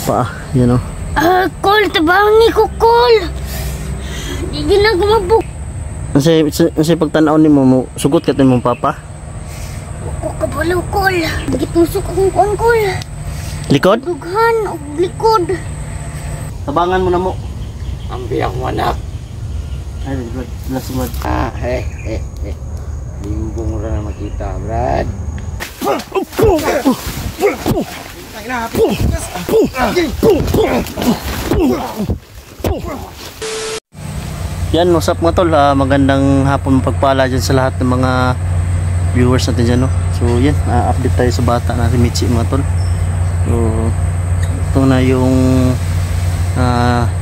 paa, yan o. Kol, tabangi ko, Kol. Di ginagumabog. Kasi pagtanaw ni mo, sugot ka din mong papa? Ako kabalaw, Kol. Gitusok akong kuan, Kol. Likod? Dughan o likod. Tabangan mo na mo. Ambiyak mo anak. Ay, good. Lasumad. Limbong mo na makita, Brad. Yan, what's up mga tol? Magandang hapon pagpala dyan sa lahat ng mga viewers natin dyan, no? So yan, update tayo sa bata na si Michi mga tol. So ito na yung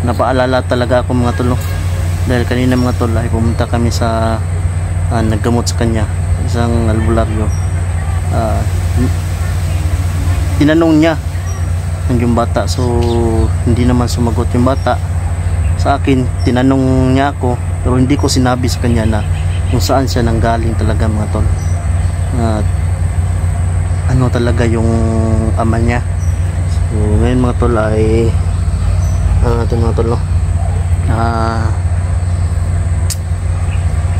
napaalala talaga ako mga tol, no? Dahil kanina mga tol ay pumunta kami sa naggamot sa kanya, isang albularyo. Tinanong niya yung bata, so hindi naman sumagot yung bata sa akin. Tinanong niya ako pero hindi ko sinabi sa kanya na kung saan siya nanggaling talaga mga tol. Ano talaga yung ama niya. So ngayon mga tol ay ito mga tol, no?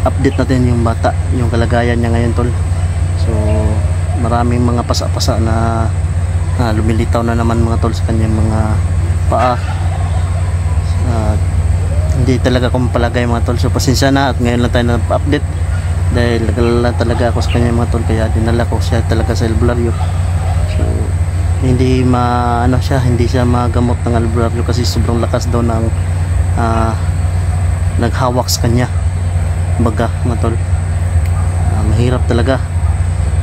Update natin yung bata, yung kalagayan niya ngayon tol. So maraming mga pasa-pasa na lumilitaw na naman mga tol sa kanyang mga paa. Hindi talaga ako mapalagay mga tol, so pasensya na at ngayon lang tayo na-update dahil naglalala talaga ako sa kanya mga tol, kaya dinala ko siya talaga sa albularyo. So hindi hindi siya magamot ng albularyo kasi sobrang lakas daw ng naghawak sa kanya baga mga tol. Mahirap talaga,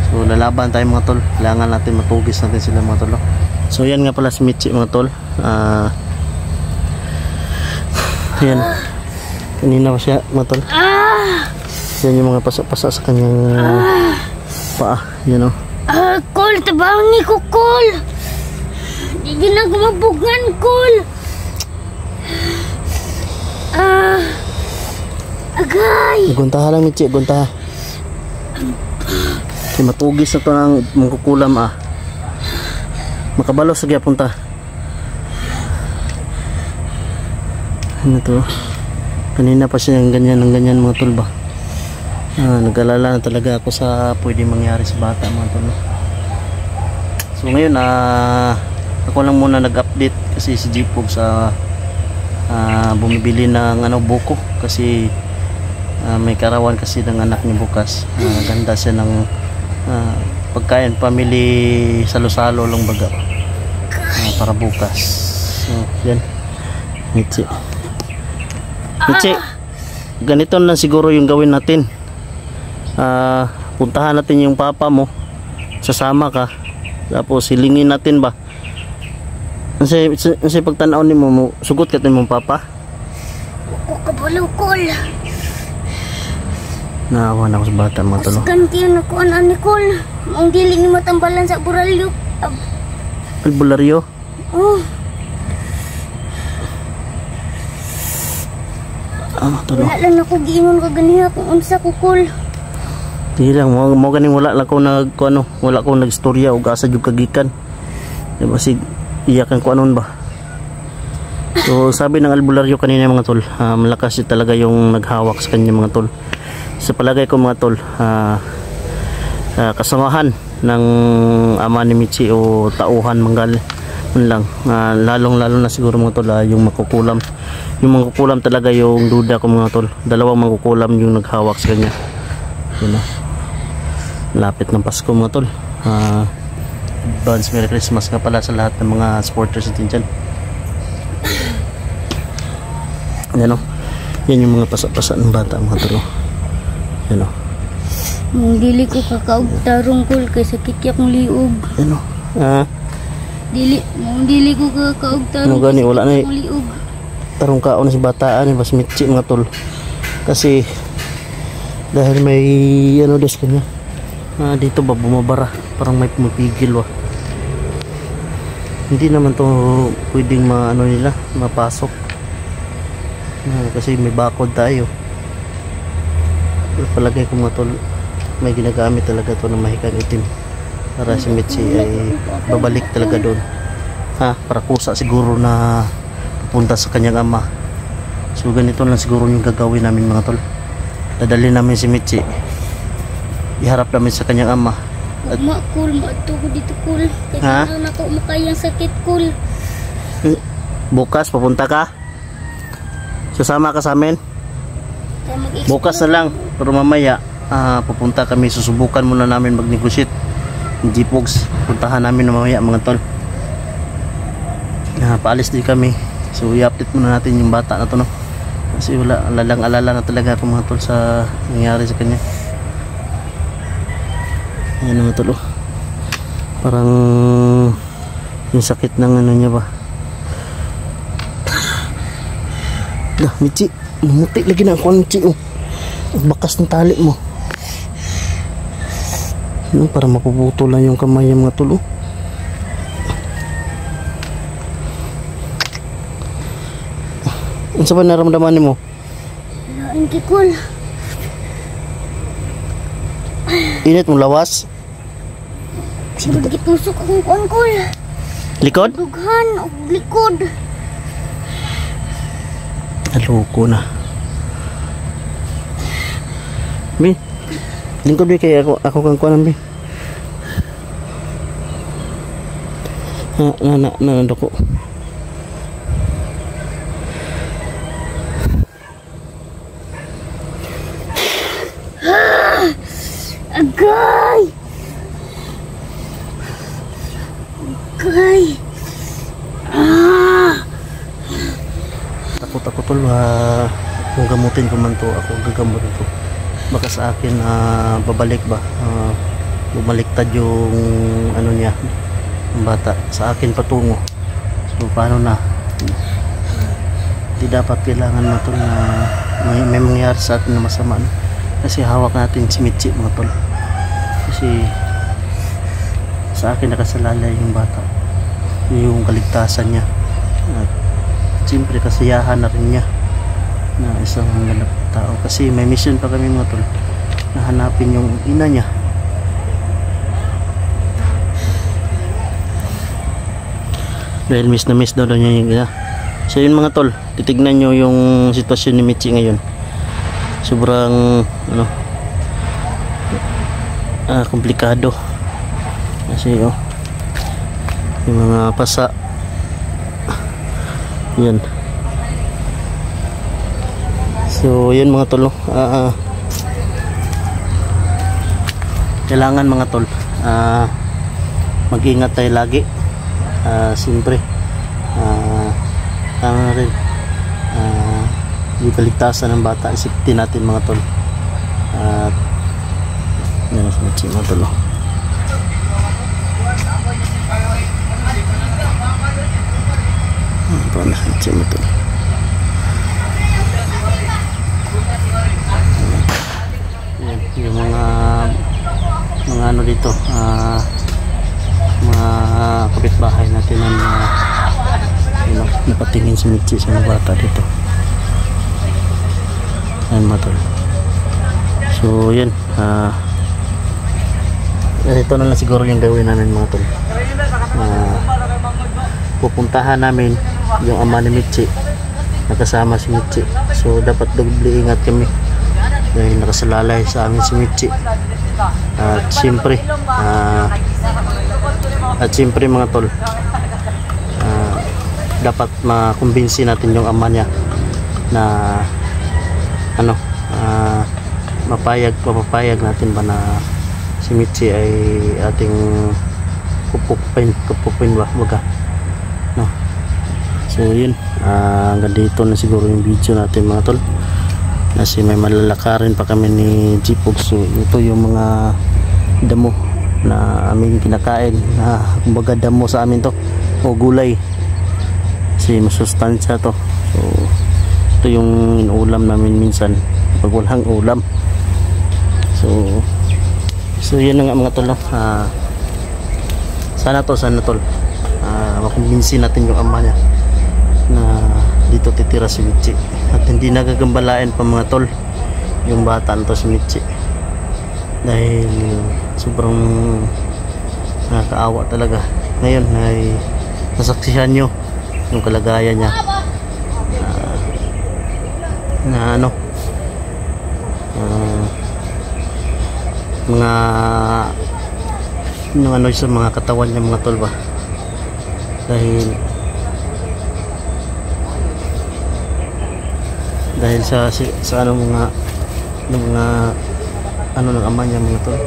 so lalaban tayo mga tol, kailangan natin matugis natin sila mga tol. So yan nga pala si Michi mga tol. Yan, kanina pa siya mga tol. Yan yung mga pasa-pasa sa kanyang paa, yan o. Kol, tabangi ko, Kol. Di ginagabugan, Kol. Agay. Guntaha lang Michi, guntaha. Okay, matugis na to ng mangkukulam makabalo sa punta. Ano to? Kanina pa siya ng ganyan mga tol ba? Nag-alala na talaga ako sa pwede mangyari sa bata mga tol. So ngayon ako lang muna nag-update kasi si Jipog sa bumibili ng buko kasi may karawan kasi ng anak niya bukas. Ganda siya ng pagkain, family salo-salo lang baga para bukas. So yan Michi, ganito na siguro yung gawin natin. Puntahan natin yung papa mo, sasama ka, tapos hilingin natin ba kasi pagtanaw ni mo, sugot ka din mong papa. Ako kabalaw, Kol. Naawa na ako sa bata mga tol. Gantiyan ako ni Kol. Ang dili ni matambalan sa buralyo. Albularyo? Wala lang ako giingon ka ganiha kung unsa ko, Kol. Di lang mo ganing wala lang ko wala ko nagstorya og asa jud kagikan. Di ba sig iyakan ko anon ba. So sabi ng albularyo kanina mga tol, malakas talaga yung naghawak sa kanya mga tol. Sa palagay ko mga tol, kasamahan ng ama ni Michi o tauhan manggal lang, lalong na siguro mga tol, yung makukulam. Yung makukulam talaga yung duda ko mga tol, dalawang makukulam yung naghawak sa kanya. Yun na, lapit ng Pasko mga tol. Advance Merry Christmas nga pala sa lahat ng mga supporters natin dyan. Yan o, yan yung mga pasa-pasa ng bata mga tol. Yan o, mong dili ko kakaog tarong, Kol, kay sakit akong liog. yan o, mong dili ko kakaog tarong, ano gani, wala na liog. tarong kaon na si bataan bas Michi mga tol, kasi dahil may des kanya dito ba bumabara, parang may pumipigil hindi naman to pwedeng nila mapasok kasi may bakod tayo. Palagay ko mga tol, may ginagamit talaga to ng mahikang itim para si Michi ay babalik talaga doon. para kusa siguro na pupunta sa kanyang ama. So ganito lang siguro yung gagawin namin mga tol. Dadali namin si Mitzi, iharap namin sa kanyang ama. Ma, cool, maato ko dito, cool. Ha? Kaya na ako makayang sakit, cool. Bukas papunta ka? Susama ka sa amin? Kaya mag-explore. Bukas na lang, pero mamaya pupunta kami, susubukan muna namin mag-negotiate yung G-Pogs. Puntahan namin na mamaya mga tol. Paalis din kami, so i-update muna natin yung bata na to, no? Kasi wala, alalang-alala na talaga ako mga tol sa nangyari sa kanya. Ayan mga tol, oh. Parang yung sakit ng ano niya ba. Dah, Michi, mamuti lagi na ako, Michi, oh. Ang bakas ng tali mo. Ano, para mapuputo lang yung kamay ng mga tol, oh. Ano sa ba naramdaman mo? Lain ki, cool. Init mo lawas? Siguro gitusok akong kuan, cool. Likod? Dughan o likod. Aloko na. Bi, lingkod bi kay ako kang kuan bi. Na doko. Agay! Agay! Takot ako tol, kung gamutin ko man to, ako gagamutin to. Baka sa akin babalik ba, bumaliktad yung ano niya, yung bata sa akin patungo. So paano na, di dapat kailangan na tol na may mangyari sa atin na masama, no? Kasi hawak natin si Mitzi mga tol, kasi sa akin nakasalalay yung bata, yung kaligtasan niya, at siyempre kasiyahan na rin niya na isang ganap tao. Kasi may mission pa kami mga tol, na hanapin yung ina niya. Dahil miss na miss daw niya yung ina. So yun mga tol, titignan nyo yung sitwasyon ni Mitzi ngayon. Sobrang ano, komplikado. Kasi yung mga pasa yan. So yun mga tol, kailangan mga tol mag-ingat tayo lagi. Siyempre ano rin, yung kaligtasan ng bata, isipin natin mga tol. At yan ang Mitzi mga tol. Paano sa Mitzi mga tol? Yung mga ano dito, mga kapitbahay natin ang napatingin si Mitzi sa mga bata dito. Ayan mga tol. So yun, ito na lang siguro yung gawin namin mga tol. Pupuntahan namin yung ama ni Mitzi, nakasama si Mitzi. So dapat doble ingat kami dahil nakasalalay sa amin si Mitzi. At siyempre mga tol, dapat makumbinsi natin yung ama niya na ano, mapapayag natin ba na si Mitzi ay ating kupupin ba baga, no? So yun, hanggang dito na siguro yung video natin mga tol, kasi may malalakarin pa kami ni G-Pogs. So ito yung mga damo na aming kinakain, na kumbaga damo sa amin to, o gulay, kasi masustansya to. So ito yung inuulam namin minsan pag walang ulam. So yun na nga mga tol, no? Sana tol, makumbinsi natin yung ama niya na dito titira si Mitzi, at hindi nagagambalain pa mga tol yung bata nito si Mitzi, dahil sobrang nakakaawa talaga. Ngayon ay nasaksihan nyo yung kalagayan niya na ano mga yung ano sa mga katawan niya mga tol ba, dahil sa ano mga ano ng ama niya mga tol.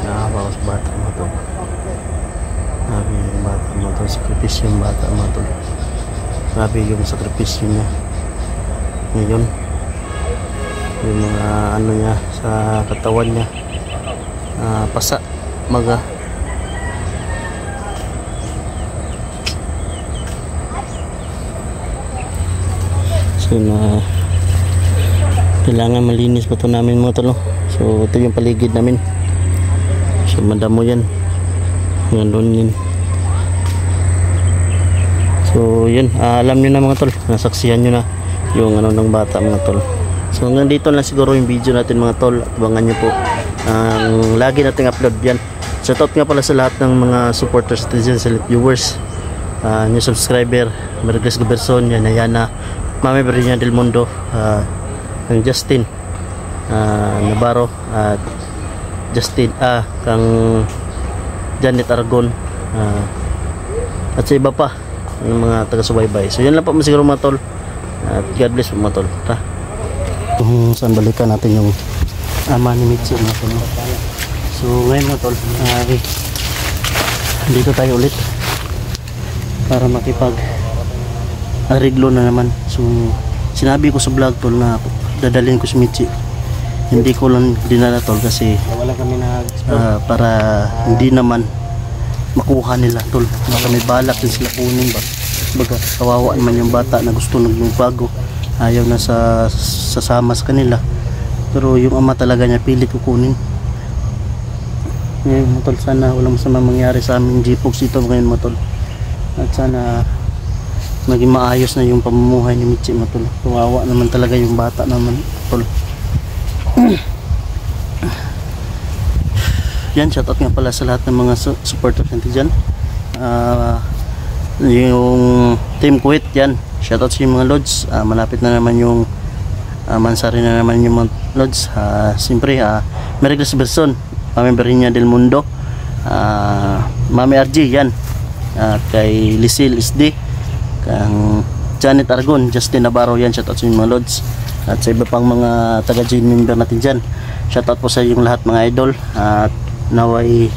Nakakabawas bata mga tol, grabe yung bata mga tol, sakripisyo yung bata mga tol, grabe yung sakripisyo niya ngayon, yung mga ano niya sa katawan niya, pasa maga. So na kailangan malinis pa ito namin mga tol. So ito yung paligid namin, so madamo yan, ganoon yun. So yun, alam nyo na mga tol, nasaksihan nyo na yung ano ng bata mga tol. So hanggang dito lang siguro yung video natin mga tol, at abangan nyo po ang lagi nating upload yan. Shoutout nga pala sa lahat ng mga supporters natin dyan, sa viewers, new subscriber, Mergles Goberson, Yana, Mami Berina del Mundo, kang Justin Navarro, at Justin kang Janet Aragon, at sa iba pa ng mga taga-subaybay. So yan lang po siguro mga tol, at God bless po mga tol. Kung saan balikan natin yung ama ni Mitzi mga tol. So ngayon mga tol, dito tayo ulit para makipag ariglo na naman. So sinabi ko sa vlog tol na dadalhin ko si Mitzi, hindi ko lang dinala tol kasi wala kami na para hindi naman makuha nila tol, baka may balak din sila kunin ba, baga kawawa naman yung bata na gusto nagbago, ayaw na sasama sa kanila, pero yung ama talaga niya pilit kukunin. Ngayon mga tol, sana walang masama mangyari sa aming G-Pox dito ngayon mga tol, at sana maging maayos na yung pamumuhay ni Mitzi mga tol. Kawawa naman talaga yung bata naman tol. Yan, shoutout nga pala sa lahat ng mga supporters natin dyan, yung Team Kuwait yan, shoutout sa yung mga lods. Malapit na naman yung mansari na naman yung mga lods. Siyempre Mergles Berson, Mami Berina del Mundo, Mami RG yan, kay Lisil SD, kang Janet Aragon, Justin Navarro yan, shoutout sa yung mga lods. At sa iba pang mga taga-join member natin dyan, shoutout po sa yung lahat mga idol, at naway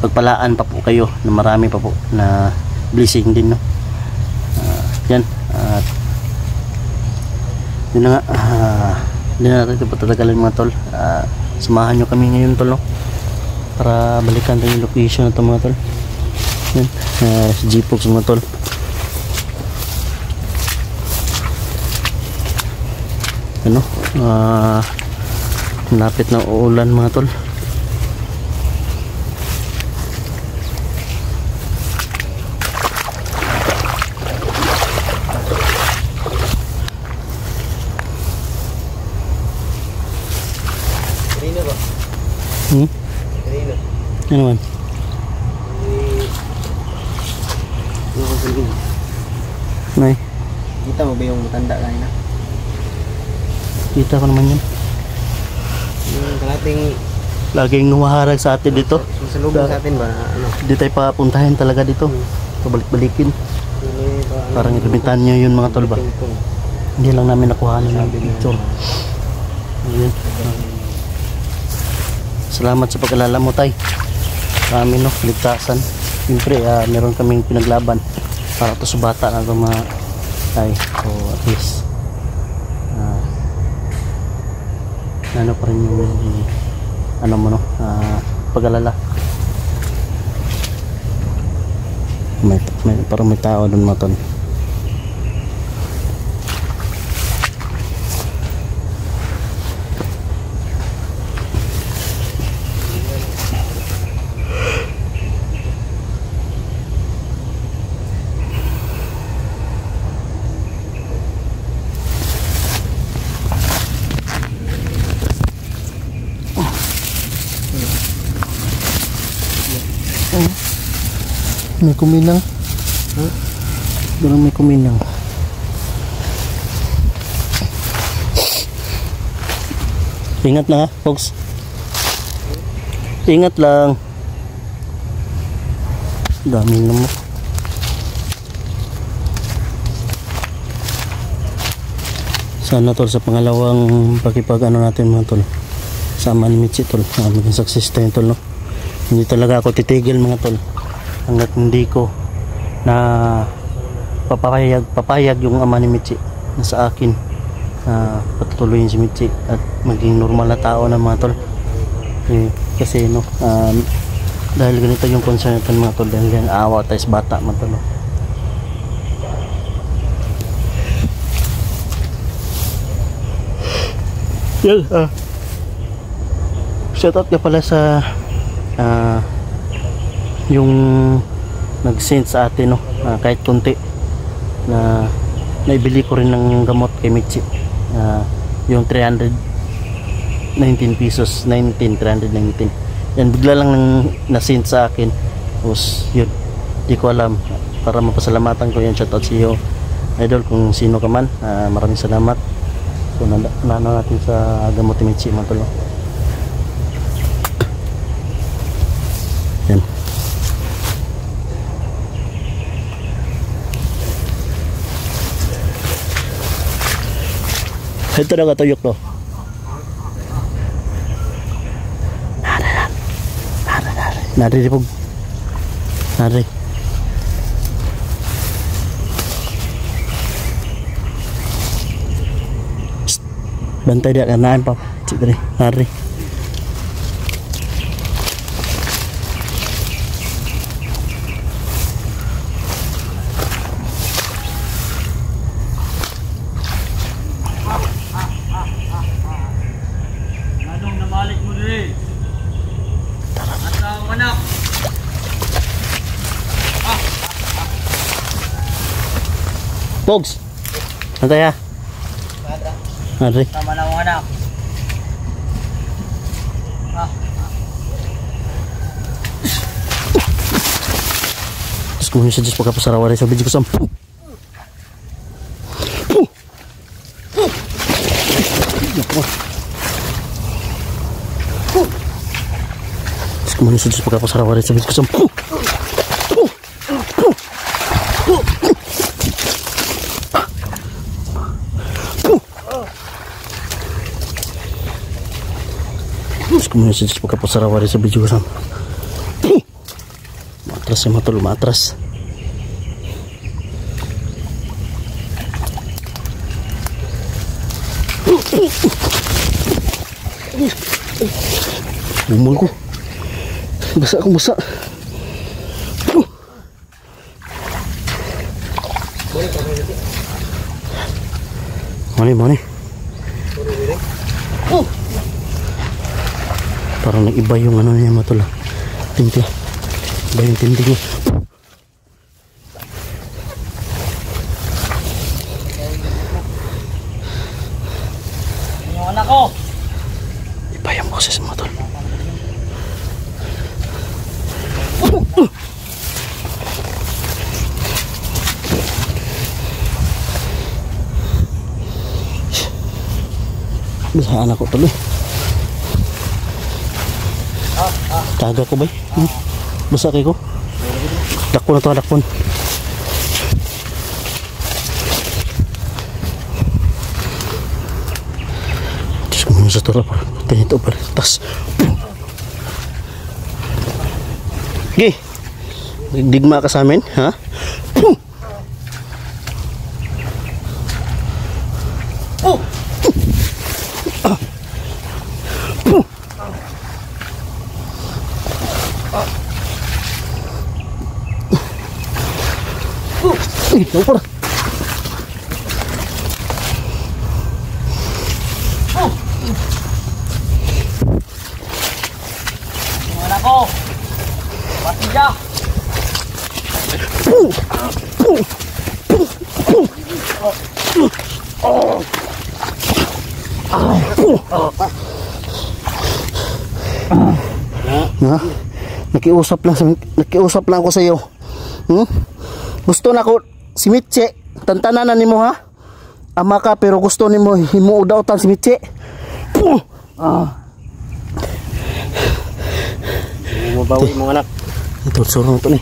pagpalaan pa po kayo na marami pa po na blessing din, no? Yan, at yun na nga, hindi na natin ito patatagalin mga tol. Samahan nyo kami ngayon tol, no? Para balikan din yung location na ito mga tol. Yan, si G-Pox mga tol. Ano, malapit na uulan mga tol. Kanina ba? Kanina. Ano man? Nay, Kita mo ba yung matanda kanina? kita ko naman yan. Yung kalating Laging humaharag sa atin dito. susalubong sa atin ba? Ano? Hindi tayo papuntahin talaga dito. Pabalik-balikin. Parang ipimitan nyo yun mga tol ba? Hindi lang namin nakuhanan ng picture. Ayun. Salamat sa pag-alala mo tay. Kami no, ligtasan. Siyempre meron kaming pinaglaban para to sa bata na ito mga tay. So at least ano pa rin yung ano mo no, pag-alala. Parang may tao doon mga tol. May kuminang. Parang may kuminang. Ingat lang ha, folks. Ingat lang. Dami naman. Sana tol sa pangalawang pakipag ano natin mga tol. Sama ni Michi tol. Maging success tayo tol no. Hindi talaga ako titigil mga tol. Hanggat hindi ko na papayag yung ama ni Michi na sa akin patutuloyin si Michi at maging normal na tao na mga tol. Kasi no dahil ganito yung concern natin mga tol, dahil yan awa tayo sa bata mga tol. Shout out ka pala sa yung nag-send sa atin no, kahit kunti na naibili ko rin ng gamot kay Michi, yung 319 pesos, 319 yan, bigla lang nang na-send sa akin. Tapos yun, di ko alam, para mapasalamatan ko yan. Shout out sa iyo idol, kung sino ka man. Maraming salamat. So nana natin sa gamot ni Michi mga tol. Yan. Ito na katuyok to. Nari po. Nari. Bantay dia kanaan pa. Cik tadi. Nari. Anong nabalik mo diri? Atang anak. Pogs. Bantay ha. Nari. Tama na akong anak. Terus kemudian saja pakai pasarawari sampai juga sampai. Terus kemudian saja pakai pasarawari sampai juga sampai. Terus kemudian saja pakai pasarawari sampai juga sampai. Matras ya matul, matras. Umul ko. Basa akong basa. Mani. Parang nag-iba yung ano niya matula. Timpla. Iba yung tindig niya. Yung anak ko. Iba yung boses matula. Basa anak ko tuloy. Taga ko ba? Basa kayo ko. Dakpon na to, dakpon. Diyos ko muna sa tura pa. Ganito pa rin. Tas. Okay. Digma ka sa amin, ha? Ito pa. Yung anak ko. Pati siya. Na, Nakiusap lang ako sa iyo. Gusto na ko si Mitche, tantanan nimo ha. Ama ka pero gusto nimo himuudaw si Mitche. Mabawi mo anak. Ito surong to ni.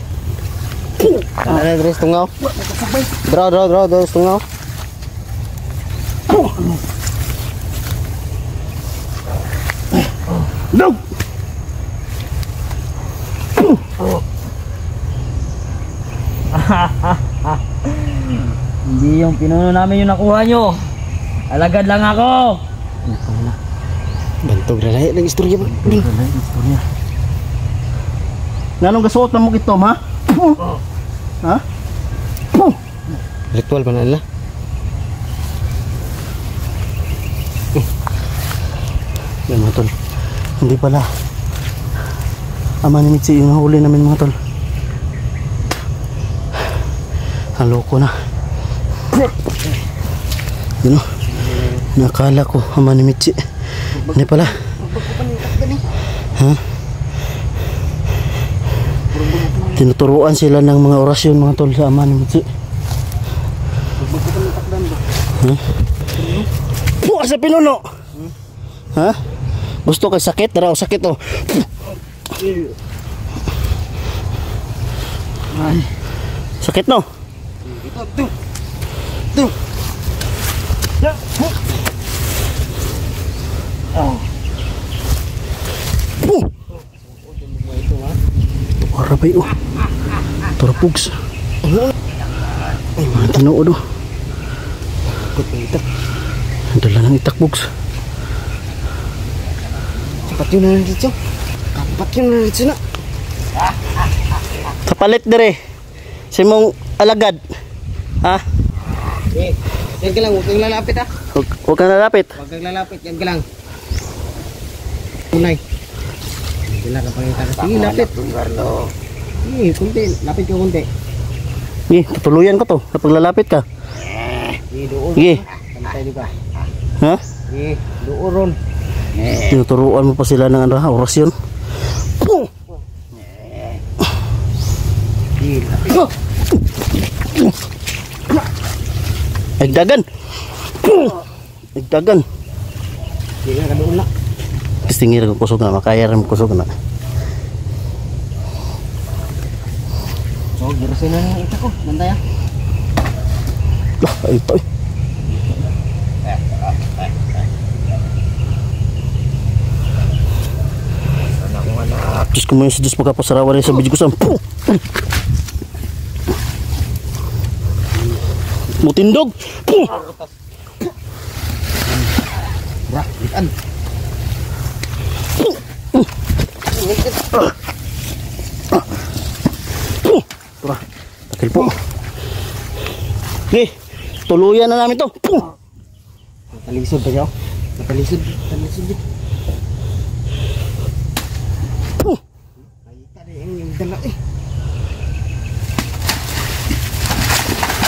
Ada terus tungaw. Draw tungaw. No. Hindi yung pinuno namin yung nakuha nyo. Alagad lang ako. Bantog na lahi ng istorya ba? Nanong gasuot na mo ito, ha? Ha? Ritual pa na nila. Yan mga tol. Hindi pala. Ama ni Mitzi yung nahuli namin mga tol. Haloko na. Yun o. Nakala ko ama ni Mitzi. Hindi pala. Ha? Tinuturuan sila ng mga orasyon mga tol sa ama ni Mitzi. Ha? Puwa sa pinuno! Ha? Gusto kay sakit? Tara, sakit oh. Ay. Sakit no? Ito. Ya. Warabay oh. Turpugs. Ay, mga tinuod oh. Dala ng itak bugs. Kapat yun na dito. Kapat yun na dito na. Kapalit dire. Si mong alagad. Ha? Yan ka lang, huwag kang lalapit ha. Huwag kang lalapit. Huwag kang lalapit, yan ka lang. Tunay. Hindi lang kapangita ka. Sige, lapit. Sige, kunti. Lapit ka kunti. Sige, tutuluyan ko to. Kapag lalapit ka. Sige, doon. Sige. Pantay di ka. Ha? Sige, doon. Tinuturuan mo pa sila ng orasyon. Sige, lapit. Agdagan. Agdagan. Sige nga ka doon na. Kistingir ko kusog na. Makaya rin kusog na. So, girosin na ng ito ko. Bantay ha. Lah, ito eh. Diyos ko mo yun sa Diyos magkapasarawa rin sa bidyo ko sa Mutindog. Brak, ikan. Tara, takil po. Okay, tuluyan na namin to. Natalisod pa siya. Natalisod din. Ay, tadi yung dala eh.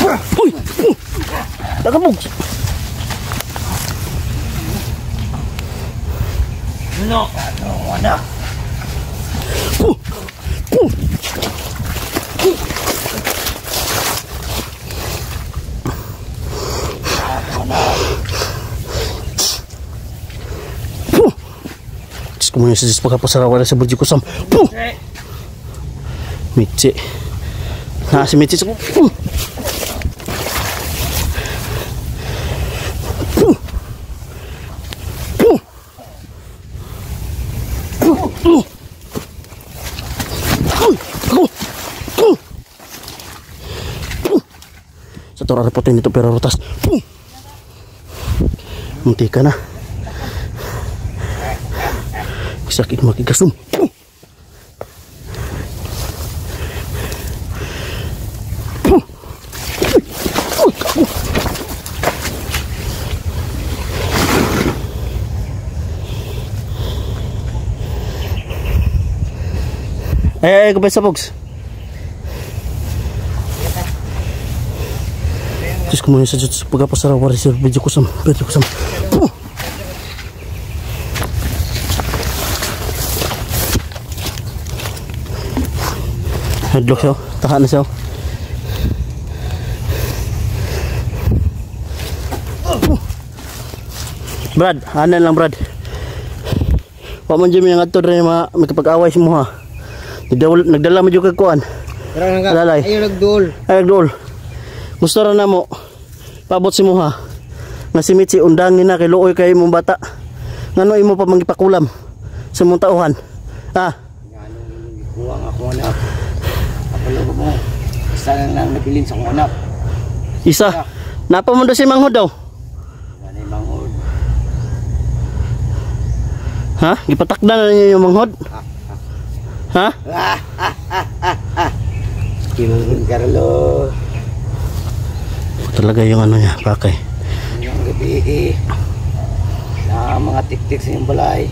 Uy! Nakabog! Ano? Ano? Diyos ko muna sa Diyos magkapasarawa rin sa bidyo ko sa Mitzi. Si Mitzi sa sa tora repotin dito pero rotas. Munti ka na. Sakit makigasum. Ay, kapag sa box. Diyos ko muna sa Diyos pagkapasarawa rin sa video ko sam. Hadlok siya. Tahan na siya. Brad, anan lang Brad. Wa man jud mi ngadto diri may kapag-away si mo ha. Nagdala mo jud kag kuan. Alalay. Ayaw nagduol. Ay nagduol. Gusto ra namo paabot si mo ha. Nga si Mitzi undangin na kay luoy kay imong bata. Ngano imo pa mangipakulam sa imong tauhan? Ha? Kuha nga ako anak. Apalo mo. Isa lang nabilin sa akong anak. Isa. Napa mo daw si manghod daw? Ganay manghod. Ha? Gipatakdan na niyo yung manghod? Ha? Kinunod Carlo. Talaga yung ano niya, pakay. Ngayong gabi na mga tik-tik sa iyong balay.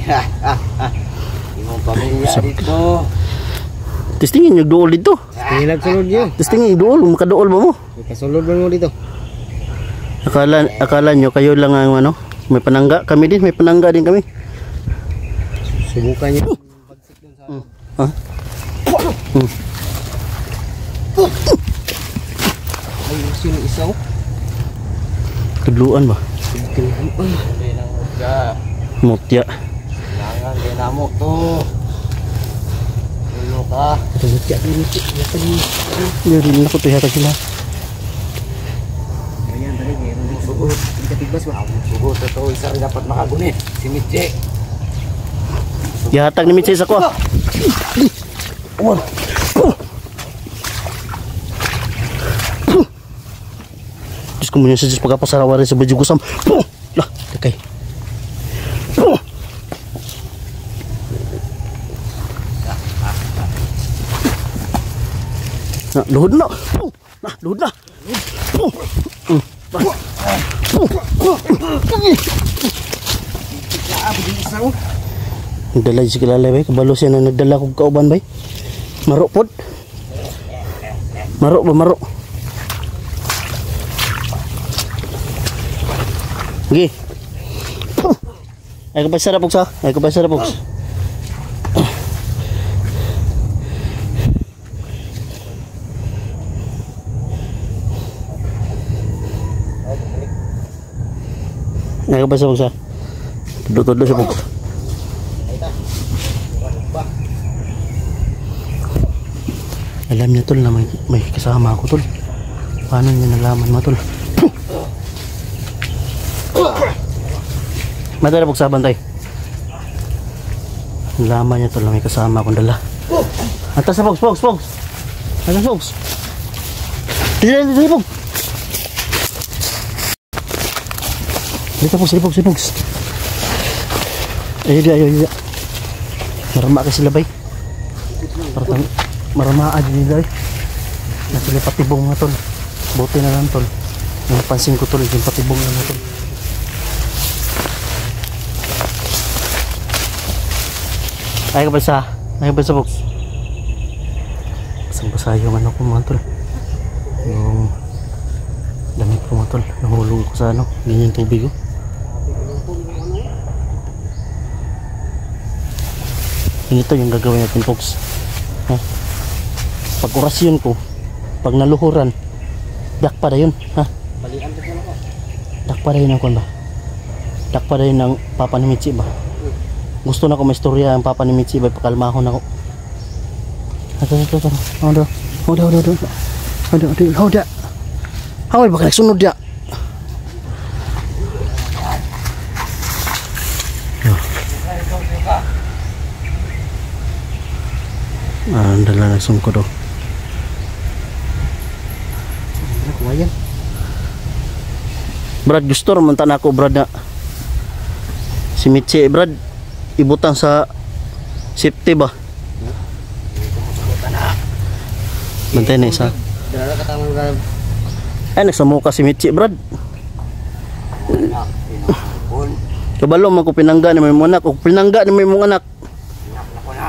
Imong pamilya dito. Testingin yung duol dito. Tingin nagsulod yun. Testingin yung duol, makaduol ba mo? Kasulod ba mo dito? Akala nyo kayo lang ang ano, may panangga. Kami din, may panangga din kami. Subukan niyo. Pagsik dun sa Ha? ayos yung isaw. Kadluan ba? Hindi nang mutya. Mutya. Langan din na mo to. Tulo ka. Mutya dito. Hindi na ko tuyata sila. Ayan, tali. Meron din sugot. Hindi ka tigbas ba? Sugot. Ito, isa rin dapat makagunit. Si Mitche. Gihatag ni Mitzi sa ko. Diyos ko mo niya sa Diyos pagkapasarawa rin sa baju gusam. Lah, kakay. Nah, luhod na. Nah, luhod na. Nagdala si kilala bay, kabalo siya na nagdala kong kauban bay. Maro pod. Maro ba maro? Gi. Ay kapay sarap sa. Ay kapay sarap og. Ay kapay sarap sa. Tudlo-tudlo siya po. Alam niya tol na may kasama ako tol. Paano niya nalaman mo tol? Madala po sa bantay. Nalaman niya tol na may kasama akong dala. Atas sa Pogs. Atas Pogs. Dito Pogs. Dito Pogs. Ayo. Marama ka sila bay. Partang marama aja nila eh. Nasa patibong nga tol. Buti na lang tol. Napansin ko tol, yung patibong lang nga tol. Ay ka ba sa box? Basang-basa yung ano ko mga tol. Yung damit ko mga tol. Nahulog ko sa ano, ganyan tubig ko. Ito yung gagawin natin folks. Ha? Pag orasyon ko, pag naluhuran, dakpa na yun. Ha? Dakpa na yun ang kwan ba? Dakpa na yun ang papa ni Mitzi ba? Gusto na ko may istorya ang papa ni Mitzi ba? Pakalmahon ako. Ito. Hold up. Haway baka nagsunod ya. Ang dala na sungkod oh. Brad, gusto naman tan ako Brad na si Mitzi Brad ibutang sa safety ba? Bantay na isa. Ay nagsamuka si Mitzi Brad. Kabalo man ko pinangga ni may mga anak. Kung pinangga ni may mga anak,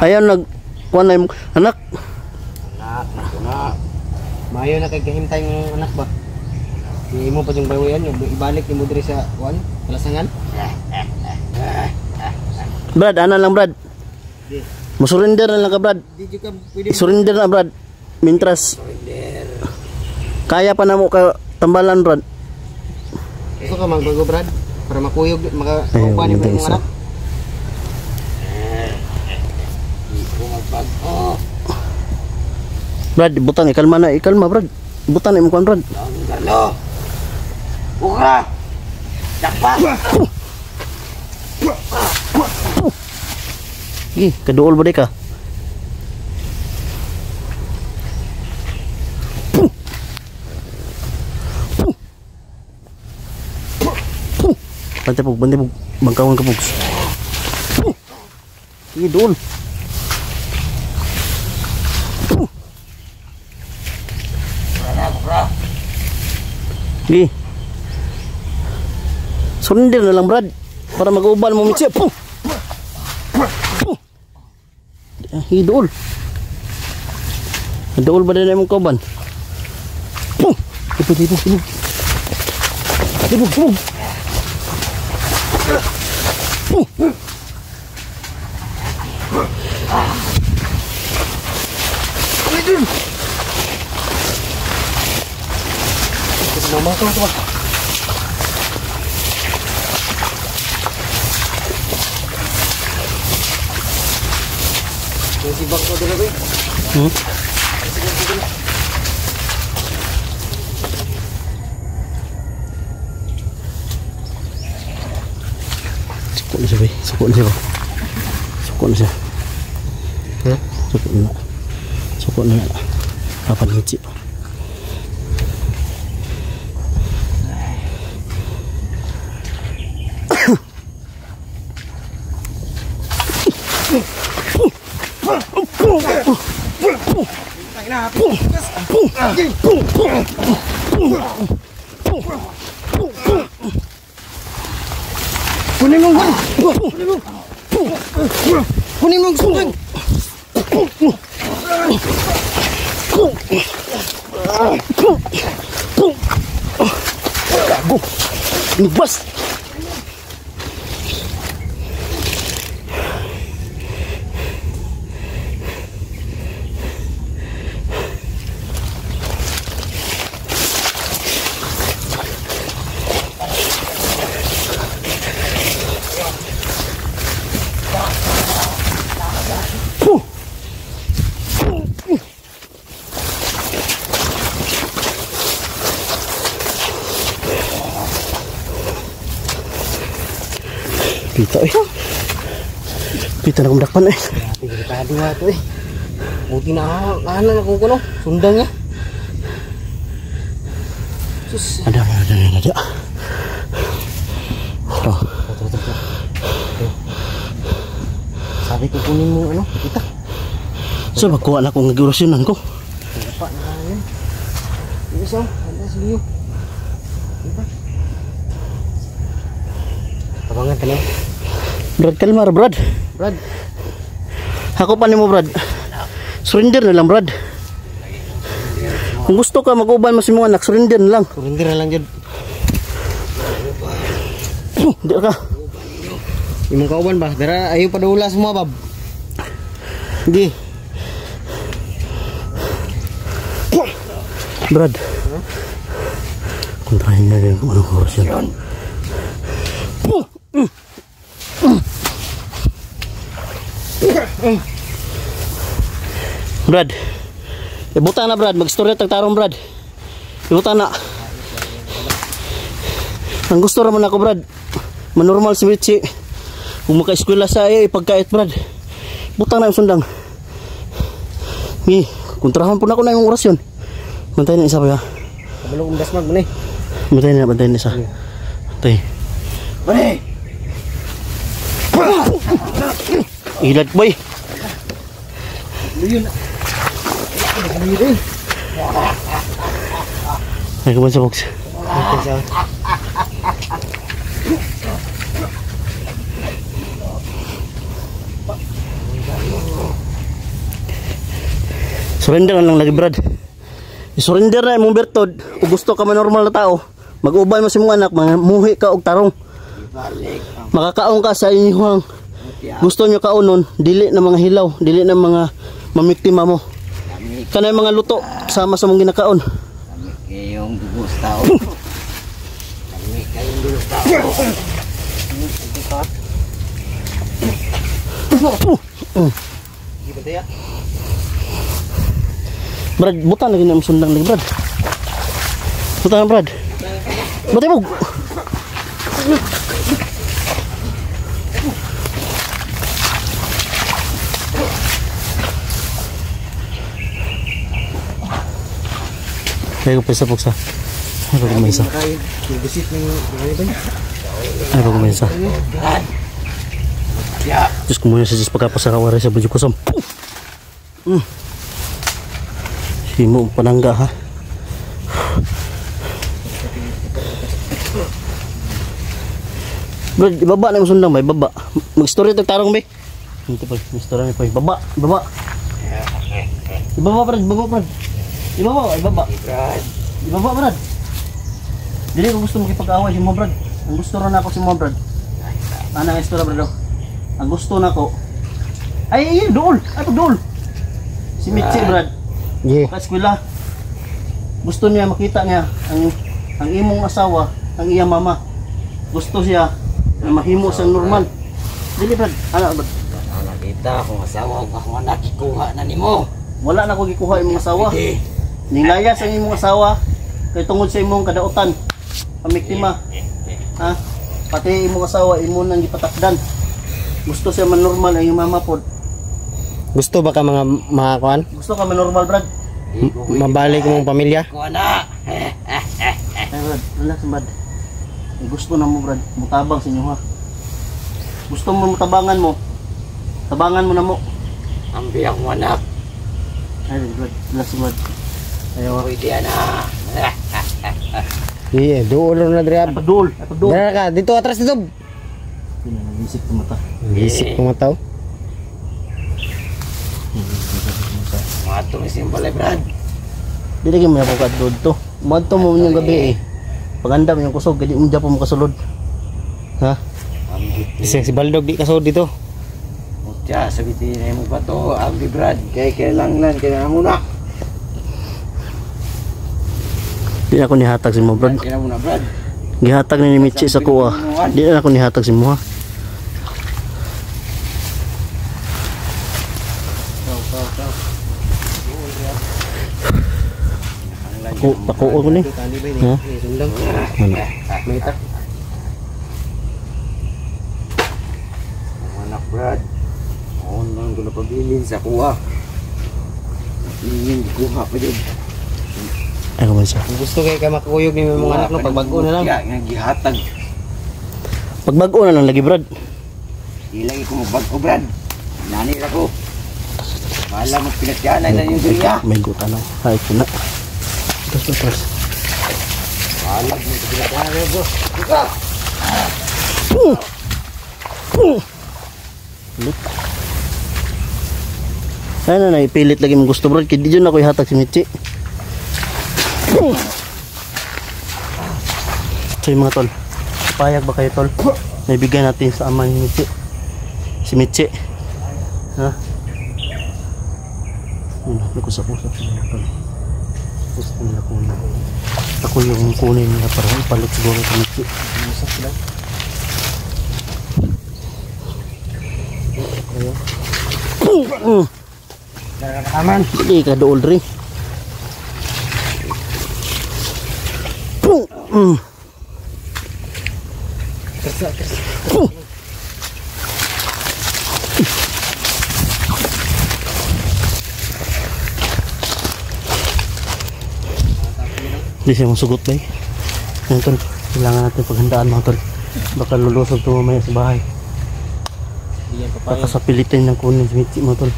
ayaw nagkuhan na yung anak. Mayo na kay kahimtay ng anak ba? Hindi mo pa yung bayawan, ibalik mo diri sa kuan, palasangan. Brad, ana lang Brad. Musurrender na lang ka Brad. Di ka pwede Surrender na Brad. Mintras kaya pa na mo ka tambalan, Brad. Gusto ka magbago, Brad? Para makuyog, Ayun, makaupan yung ito mga isa. anak. Brad, butang ikalma na, ikalma, Brad. Butang na imukuan, Brad. Ano? Ukra! Dakpa! Kaduol ba di ka? Bantay pug, bangkawan ka pugs. Sige, doon. Sige. Sundir na lang, Brad. Para mag-ubal mo, Mitsi. Sige, doon. Doon ba din na yung kauban? Tibog. Si Bang ko dito, boy. Suko na siya, bay. Suko na siya. Ha? Suko na. Papan Mitsi. Kunin mo sundan. Gago. Nibas. Pita Pita na kumdakpan eh. Delikado nga ito eh. Buti na kahanan ako ko no. Sundang nga. Sus. Ada. Ito. Sabi ko kunin mo ano, kita. So magkuha na akong nag-urasyonan ko. Dapat na yan. Ini siya, ada si Leo. Kita. Tabangan ka na. Brad, kalmar, Brad. Brad. Ako pa nimo, Brad. Surrender na lang, Brad. Kung gusto ka mag-uban mo si mga anak, surrender na lang. Surrender na lang dyan. Di ka. Imong kauban ba? Dara ayaw pa daula semua, Bab. Di. Brad. Kontrahin na rin kung anong oras yan. Brad. Ibutan na, Brad. Mag-story tagtarong, Brad. Ibutan na. Ang gusto raman ako, Brad. Manormal si Mitsi. Kung maka-eskwela sa iya, ipagkait, Brad. Butang na yung sundang. Kontrahan po na ako na yung oras yun. Bantayin na isa pa ya. Kabalo kong dasmag mo na eh. Bantayin na isa. Bantay. Bani! Ilat, boy. Yun. Yun eh. Ay, kuman sa box. Surrender na lang lagi, Brad. I-surrender na imong bertod. Kung gusto ka man normal na tao, mag-ubay mo sa mga anak, muhi ka og tarong. Makakaon ka sa inyong gusto nyo kaunon, dili na mga hilaw, dili na mga mamiktima mo. Kanay mga luto sama sa mong ginakaon. Kami kayong dugos tao. Kami kayong dugos tao. Di ba tayo? Brad, buta lagi na sundang lagi, Brad. Buta na, Brad. Buta mo. Kaya ko pesa puksa. Ay, pag kumisa. Busit ng ano ba? Ay, pag kumisa. Diyos ko muna sa Diyos pagkapasakawari sa budyo ko sam. Simo panangga ha. Bro, ibaba na yung sundang ba? Ibaba. Mag-story ito tarong ba? Hindi pa, mag-story na pa. Ibaba, ibaba. Ibaba, Brad, ibaba, Brad. Ibaba, ibaba. Ibaba, Brad. Dili ko gusto makipag-away si mo, Brad. Ang gusto rin ako si mo, Brad. Ano ang istorya, Brad? Ang gusto na ko. Ay, dool. Ato, dool. Si Mitzi, Brad. Yeah. Ka-eskwela. Gusto niya makita niya ang imong asawa, ang iyang mama. Gusto siya na mahimo sa normal. Dili, Brad. Ano, Brad? Nakita akong asawa ko akong anak ikuha na nimo. Wala na ko gikuha imong asawa. Nilayas ang imong asawa kay tungod sa imong kadautan. Pamiktima. Ha? Pati imong asawa imo nang gipatakdan. Gusto siya man normal ang iyong mama pod. Gusto ba ka mga kuan? Gusto ka man normal, Brad? Mabalik mong pamilya? Ay, Brad, relax, Brad. Ay, gusto na mo, Brad. Mutabang sa inyo, ha? Gusto mo mutabangan mo. Tabangan mo na mo. Ambi akong anak. Ay, Brad, relax, Brad. Ayaw, ha? Pwede na. Iya, duulo na dre. Ay, padul. Ay, padul. Dara ka, dito atras dito. Hindi na, nagisip sa mata. Gisik ko mataw. Mga tumisim pala, Brad. Dili gyud mo na pagkadlod to. Madto mo yung gabi eh. Paganda mo yung kusog, kadi mo dyan po makasulod. Ha? Si Baldog di kasod dito. Mutya, sabitin na mo ba to, Ambi Brad. Kaya kailangan, kailangan muna. Di na ako nihatag si mo, Brad. Kailangan muna, Brad. Gihatag na ni Mitzi sa kuha. Di na ako nihatag si mo, ha? Pakuha ko ni. Ha? Ano? Anak Brad. Oo nang ko napabilin sa kuha. Ingin kuha pa din. Ay, kaman siya. Gusto kay ka makuyog ni mga anak no pagbago na lang. Nga gihatag. Pagbago na lang lagi, Brad. Ilagi ko magbago, Brad. Nani ra ko. Mala mo pinatyanay na yung diriya. May guta na. Ay, kuna. Terus. Mala mo pinatyanay, bro. Buka. Lut. Ay na, ipilit lagi mong gusto, Brad. Kaya di dyan ako ihatag si Mitzi. So yung mga tol, payag ba kayo, tol? Naibigay natin sa ama ni Mitzi. Si Mitzi. Ha? Nakusap-usap sila, tol. Gusto nila kunin. Ako yung kunin nila para ipalit siguro sa Mitzi. Nakusap sila. Aman. Hindi ka dool rin. Hindi siya masugot ba eh. Yan, tol, kailangan natin paghandaan mga tol. Baka lulusog ito mamaya sa bahay. Baka sa pilitin ng kunin si Mitzi mga tol.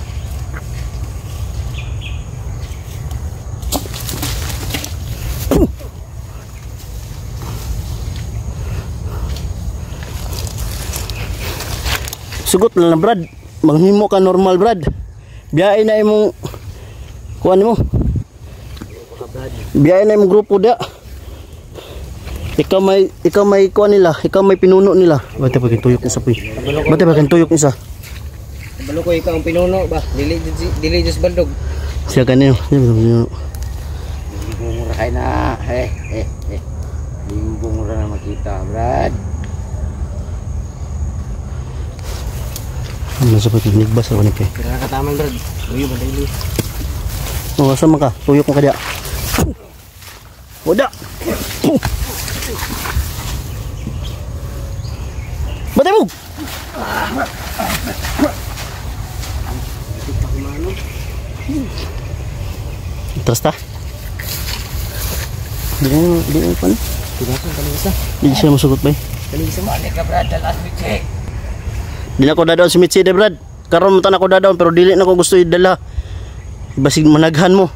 Sugot lang na, Brad. Manghimo ka normal, Brad. Biyain na imong kuan mo. Biyain na imong grupo da. Ikaw may kuan nila, ikaw may pinuno nila. Bate pa tuyok isa poy. Bate pa tuyok isa. Balo ko ikaw ang pinuno ba? Dili just baldog. Siya kanino. Libo mura kayo na. Libo mura na makita, Brad. Masapit nigbas ako ni kay. Kira ka tamang Brad. Uyo ba dili? Oh, asa man ka? Tuyok mo ka diya. Wala. Batay mo. Terus ta? Di pa na. Di siya masugot ba? Balik ka, Brad. Dalas Mitsi. Di na ko dadaon si Mitsi de Brad. Karon mo tan ako dadaon pero dili na ko gusto idala. Basig managhan mo.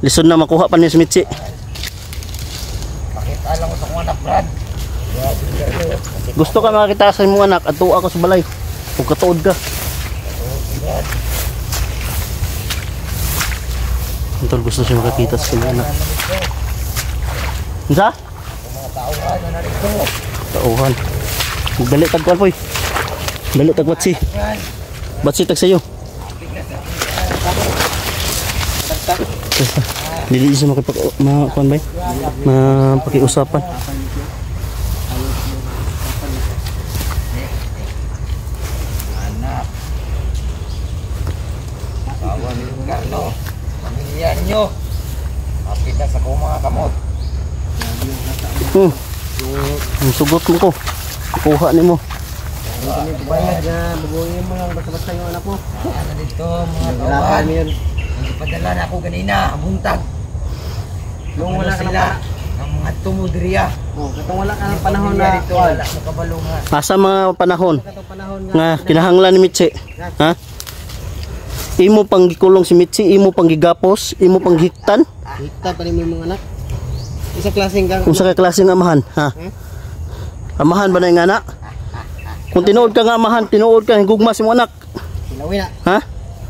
Lisod na makuha pa niya si Mitsi. Pakita lang ko sa kong anak, Brad. Gusto ka makakita sa imong anak at tuwa ka sa balay. Kung katuod ka. Antol gusto siya makakita sa kanyang anak. Isa? Tauhan. Dali tagkuan po. Dali tagwatsi. Batsi tag sayo. Dili siya makuan ba? Mapakiusapan. Kawan ni Carlo. Pamilya nyo. Kapit na sa kong mga kamot. Ang sugot mo ko. Kuha ni mo. Bayad na bubuhin mo lang basta-basta yung anak mo. Ano dito, mga kawan. Padala na ako ganina, buntag. Nung wala ka sila, na ang mga tumudriya. katong wala ka ng panahon na dito, wala sa kabalungan. Asa mga panahon katong panahon nga kinahanglan ni Mitsi. Ha? Imo pang gikulong si Mitsi, imo pang gigapos, imo pang hiktan. hikta pa rin mo yung mga anak. Isa klaseng kang Kung sa kay klaseng amahan, ha? Amahan ba na yung anak? Kung tinuod ka nga amahan, tinuod ka higugma si mong anak. Ilawi na. Ha?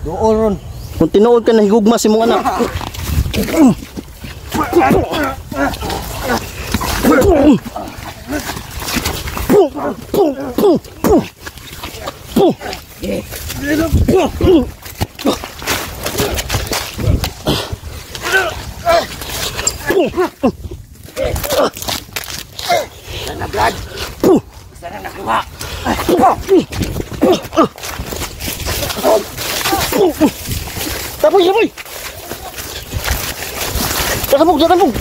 Duol ron. Kung tinuod ka na higugma si mong anak. Sana Brad. Sana nakuha. Tapoy, tapoy! Takabog, takabog!